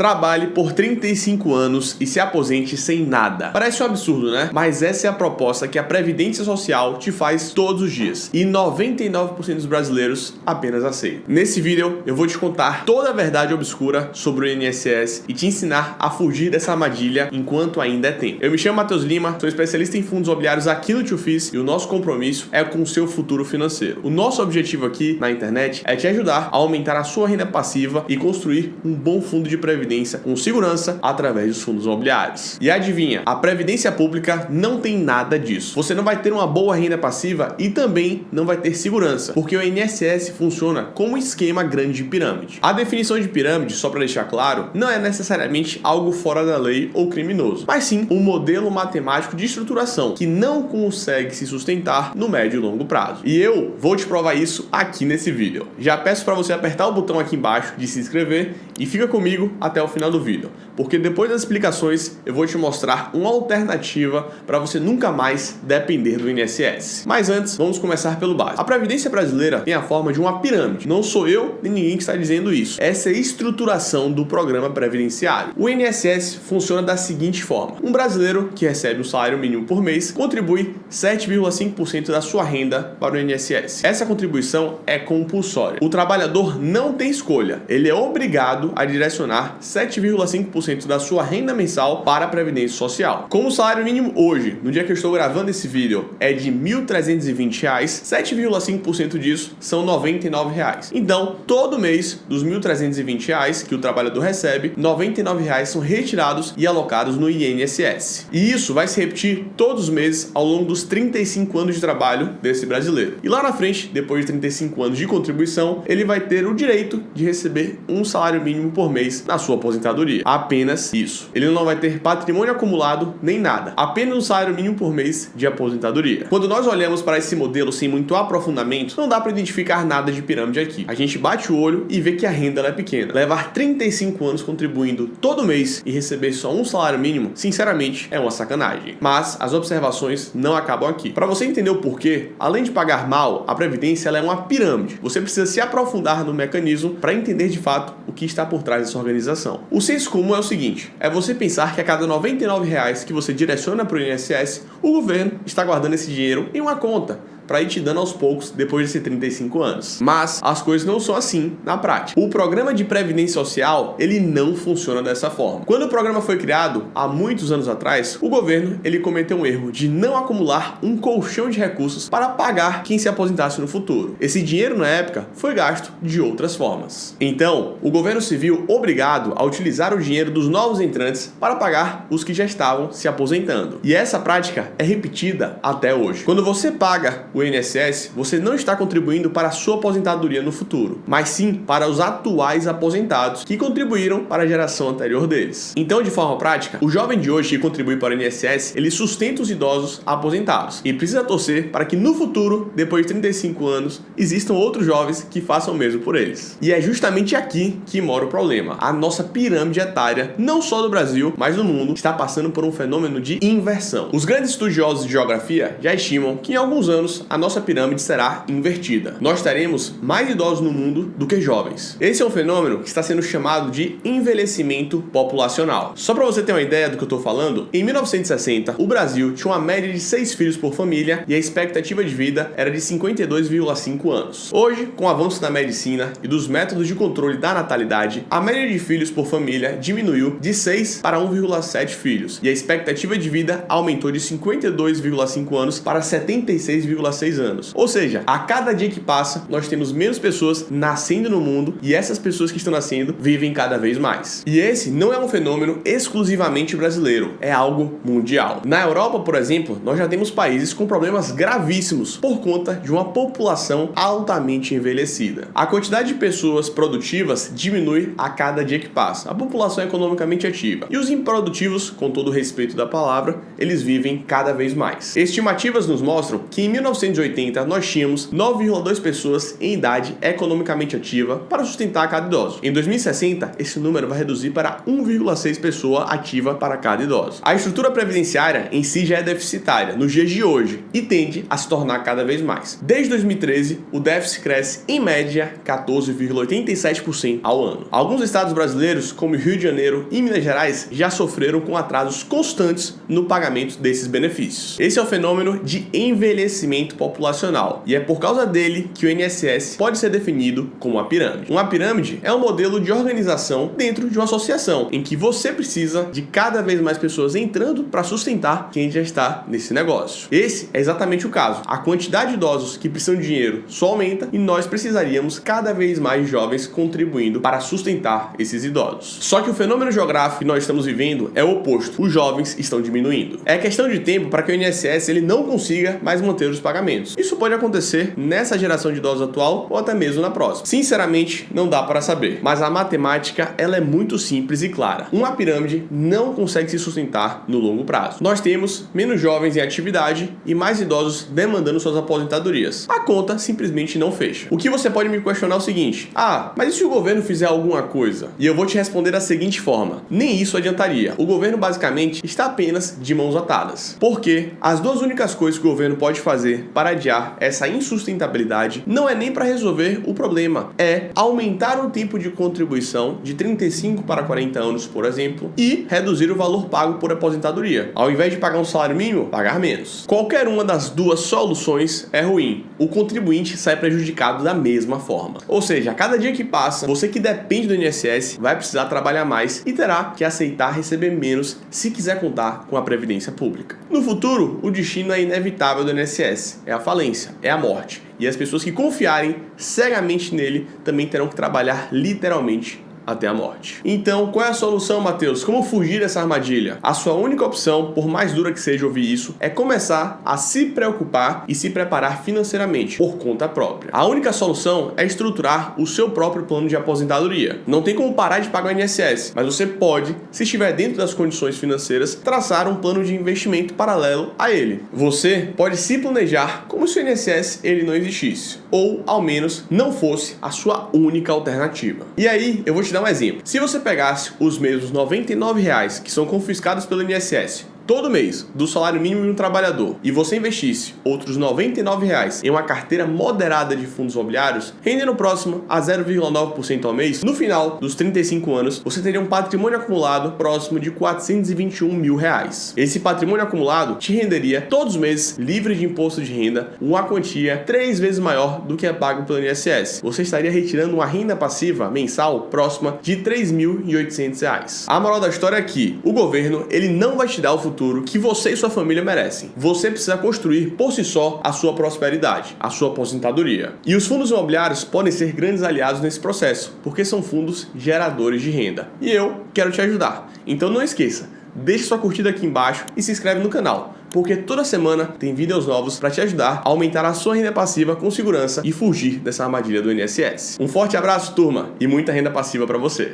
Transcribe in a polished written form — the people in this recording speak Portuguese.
Trabalhe por 35 anos e se aposente sem nada. Parece um absurdo, né? Mas essa é a proposta que a Previdência Social te faz todos os dias. E 99% dos brasileiros apenas aceitam. Nesse vídeo, eu vou te contar toda a verdade obscura sobre o INSS e te ensinar a fugir dessa armadilha enquanto ainda é tempo. Eu me chamo Matheus Lima, sou especialista em fundos imobiliários aqui no TwoFis e o nosso compromisso é com o seu futuro financeiro. O nosso objetivo aqui na internet é te ajudar a aumentar a sua renda passiva e construir um bom fundo de previdência com segurança através dos fundos imobiliários. E adivinha, a Previdência Pública não tem nada disso. Você não vai ter uma boa renda passiva e também não vai ter segurança, porque o INSS funciona como um esquema grande de pirâmide. A definição de pirâmide, só para deixar claro, não é necessariamente algo fora da lei ou criminoso, mas sim um modelo matemático de estruturação que não consegue se sustentar no médio e longo prazo. E eu vou te provar isso aqui nesse vídeo. Já peço para você apertar o botão aqui embaixo de se inscrever e fica comigo até o final do vídeo, porque depois das explicações eu vou te mostrar uma alternativa para você nunca mais depender do INSS. Mas antes, vamos começar pelo básico. A Previdência brasileira tem a forma de uma pirâmide. Não sou eu nem ninguém que está dizendo isso. Essa é a estruturação do programa previdenciário. O INSS funciona da seguinte forma: um brasileiro que recebe um salário mínimo por mês contribui 7,5% da sua renda para o INSS. Essa contribuição é compulsória. O trabalhador não tem escolha. Ele é obrigado a direcionar 7,5% da sua renda mensal para a Previdência Social. Como o salário mínimo hoje, no dia que eu estou gravando esse vídeo, é de R$ 1.320, 7,5% disso são R$ 99. Então, todo mês, dos R$ 1.320 que o trabalhador recebe, R$ 99 são retirados e alocados no INSS. E isso vai se repetir todos os meses ao longo dos 35 anos de trabalho desse brasileiro. E lá na frente, depois de 35 anos de contribuição, ele vai ter o direito de receber um salário mínimo por mês na sua aposentadoria. Apenas isso. Ele não vai ter patrimônio acumulado nem nada. Apenas um salário mínimo por mês de aposentadoria. Quando nós olhamos para esse modelo sem muito aprofundamento, não dá para identificar nada de pirâmide aqui. A gente bate o olho e vê que a renda é pequena. Levar 35 anos contribuindo todo mês e receber só um salário mínimo, sinceramente, é uma sacanagem. Mas as observações não acabam aqui. Para você entender o porquê, além de pagar mal, a Previdência ela é uma pirâmide. Você precisa se aprofundar no mecanismo para entender de fato o que está por trás dessa organização. O senso comum é o seguinte: é você pensar que a cada R$ 99 que você direciona para o INSS, o governo está guardando esse dinheiro em uma conta para ir te dando aos poucos depois desses 35 anos. Mas as coisas não são assim na prática. O programa de Previdência Social, ele não funciona dessa forma. Quando o programa foi criado, há muitos anos atrás, o governo ele cometeu um erro de não acumular um colchão de recursos para pagar quem se aposentasse no futuro. Esse dinheiro, na época, foi gasto de outras formas. Então, o governo se viu obrigado a utilizar o dinheiro dos novos entrantes para pagar os que já estavam se aposentando. E essa prática é repetida até hoje. Quando você paga o INSS, você não está contribuindo para a sua aposentadoria no futuro, mas sim para os atuais aposentados que contribuíram para a geração anterior deles. Então, de forma prática, o jovem de hoje que contribui para o INSS, ele sustenta os idosos aposentados e precisa torcer para que no futuro, depois de 35 anos, existam outros jovens que façam o mesmo por eles. E é justamente aqui que mora o problema. A nossa pirâmide etária, não só do Brasil, mas do mundo, está passando por um fenômeno de inversão. Os grandes estudiosos de geografia já estimam que em alguns anos a nossa pirâmide será invertida. Nós teremos mais idosos no mundo do que jovens. Esse é um fenômeno que está sendo chamado de envelhecimento populacional. Só para você ter uma ideia do que eu estou falando, em 1960, o Brasil tinha uma média de 6 filhos por família e a expectativa de vida era de 52,5 anos. Hoje, com o avanço da medicina e dos métodos de controle da natalidade, a média de filhos por família diminuiu de 6 para 1,7 filhos e a expectativa de vida aumentou de 52,5 anos para 76,6 anos. Ou seja, a cada dia que passa, nós temos menos pessoas nascendo no mundo e essas pessoas que estão nascendo vivem cada vez mais. E esse não é um fenômeno exclusivamente brasileiro, é algo mundial. Na Europa, por exemplo, nós já temos países com problemas gravíssimos por conta de uma população altamente envelhecida. A quantidade de pessoas produtivas diminui a cada dia que passa. A população é economicamente ativa. E os improdutivos, com todo o respeito da palavra, eles vivem cada vez mais. Estimativas nos mostram que em 19 1980, nós tínhamos 9,2 pessoas em idade economicamente ativa para sustentar cada idoso. Em 2060, esse número vai reduzir para 1,6 pessoa ativa para cada idoso. A estrutura previdenciária em si já é deficitária nos dias de hoje e tende a se tornar cada vez mais. Desde 2013, o déficit cresce em média 14,87% ao ano. Alguns estados brasileiros, como Rio de Janeiro e Minas Gerais, já sofreram com atrasos constantes no pagamento desses benefícios. Esse é o fenômeno de envelhecimento populacional e é por causa dele que o INSS pode ser definido como uma pirâmide. Uma pirâmide é um modelo de organização dentro de uma associação em que você precisa de cada vez mais pessoas entrando para sustentar quem já está nesse negócio. Esse é exatamente o caso. A quantidade de idosos que precisam de dinheiro só aumenta e nós precisaríamos cada vez mais jovens contribuindo para sustentar esses idosos. Só que o fenômeno geográfico que nós estamos vivendo é o oposto. Os jovens estão diminuindo. É questão de tempo para que o INSS ele não consiga mais manter os pagamentos. Isso pode acontecer nessa geração de idosos atual ou até mesmo na próxima. Sinceramente, não dá para saber. Mas a matemática ela é muito simples e clara. Uma pirâmide não consegue se sustentar no longo prazo. Nós temos menos jovens em atividade e mais idosos demandando suas aposentadorias. A conta simplesmente não fecha. O que você pode me questionar é o seguinte: mas e se o governo fizer alguma coisa? E eu vou te responder da seguinte forma: nem isso adiantaria. O governo basicamente está apenas de mãos atadas. Porque as duas únicas coisas que o governo pode fazer para adiar essa insustentabilidade não é nem para resolver o problema, é aumentar o tempo de contribuição de 35 para 40 anos, por exemplo, e reduzir o valor pago por aposentadoria. Ao invés de pagar um salário mínimo, pagar menos. Qualquer uma das duas soluções é ruim. O contribuinte sai prejudicado da mesma forma. Ou seja, a cada dia que passa, você que depende do INSS vai precisar trabalhar mais e terá que aceitar receber menos se quiser contar com a previdência pública. No futuro, o destino é inevitável do INSS, é a falência, é a morte. E as pessoas que confiarem cegamente nele também terão que trabalhar literalmente até a morte. Então, qual é a solução, Matheus? Como fugir dessa armadilha? A sua única opção, por mais dura que seja ouvir isso, é começar a se preocupar e se preparar financeiramente, por conta própria. A única solução é estruturar o seu próprio plano de aposentadoria. Não tem como parar de pagar o INSS, mas você pode, se estiver dentro das condições financeiras, traçar um plano de investimento paralelo a ele. Você pode se planejar como se o INSS ele não existisse, ou ao menos não fosse a sua única alternativa. E aí, eu vou te dar um exemplo. Se você pegasse os mesmos R$ 99 que são confiscados pelo INSS todo mês do salário mínimo de um trabalhador e você investisse outros R$ 99 em uma carteira moderada de fundos imobiliários, rendendo próximo a 0,9% ao mês, no final dos 35 anos, você teria um patrimônio acumulado próximo de R$ 421 mil. Esse patrimônio acumulado te renderia todos os meses, livre de imposto de renda, uma quantia 3 vezes maior do que é pago pelo INSS. Você estaria retirando uma renda passiva mensal próxima de R$ 3.800. A moral da história é que o governo ele não vai te dar o futuro que você e sua família merecem. Você precisa construir por si só a sua prosperidade, a sua aposentadoria. E os fundos imobiliários podem ser grandes aliados nesse processo, porque são fundos geradores de renda. E eu quero te ajudar. Então não esqueça, deixe sua curtida aqui embaixo e se inscreve no canal, porque toda semana tem vídeos novos para te ajudar a aumentar a sua renda passiva com segurança e fugir dessa armadilha do INSS. Um forte abraço, turma, e muita renda passiva para você.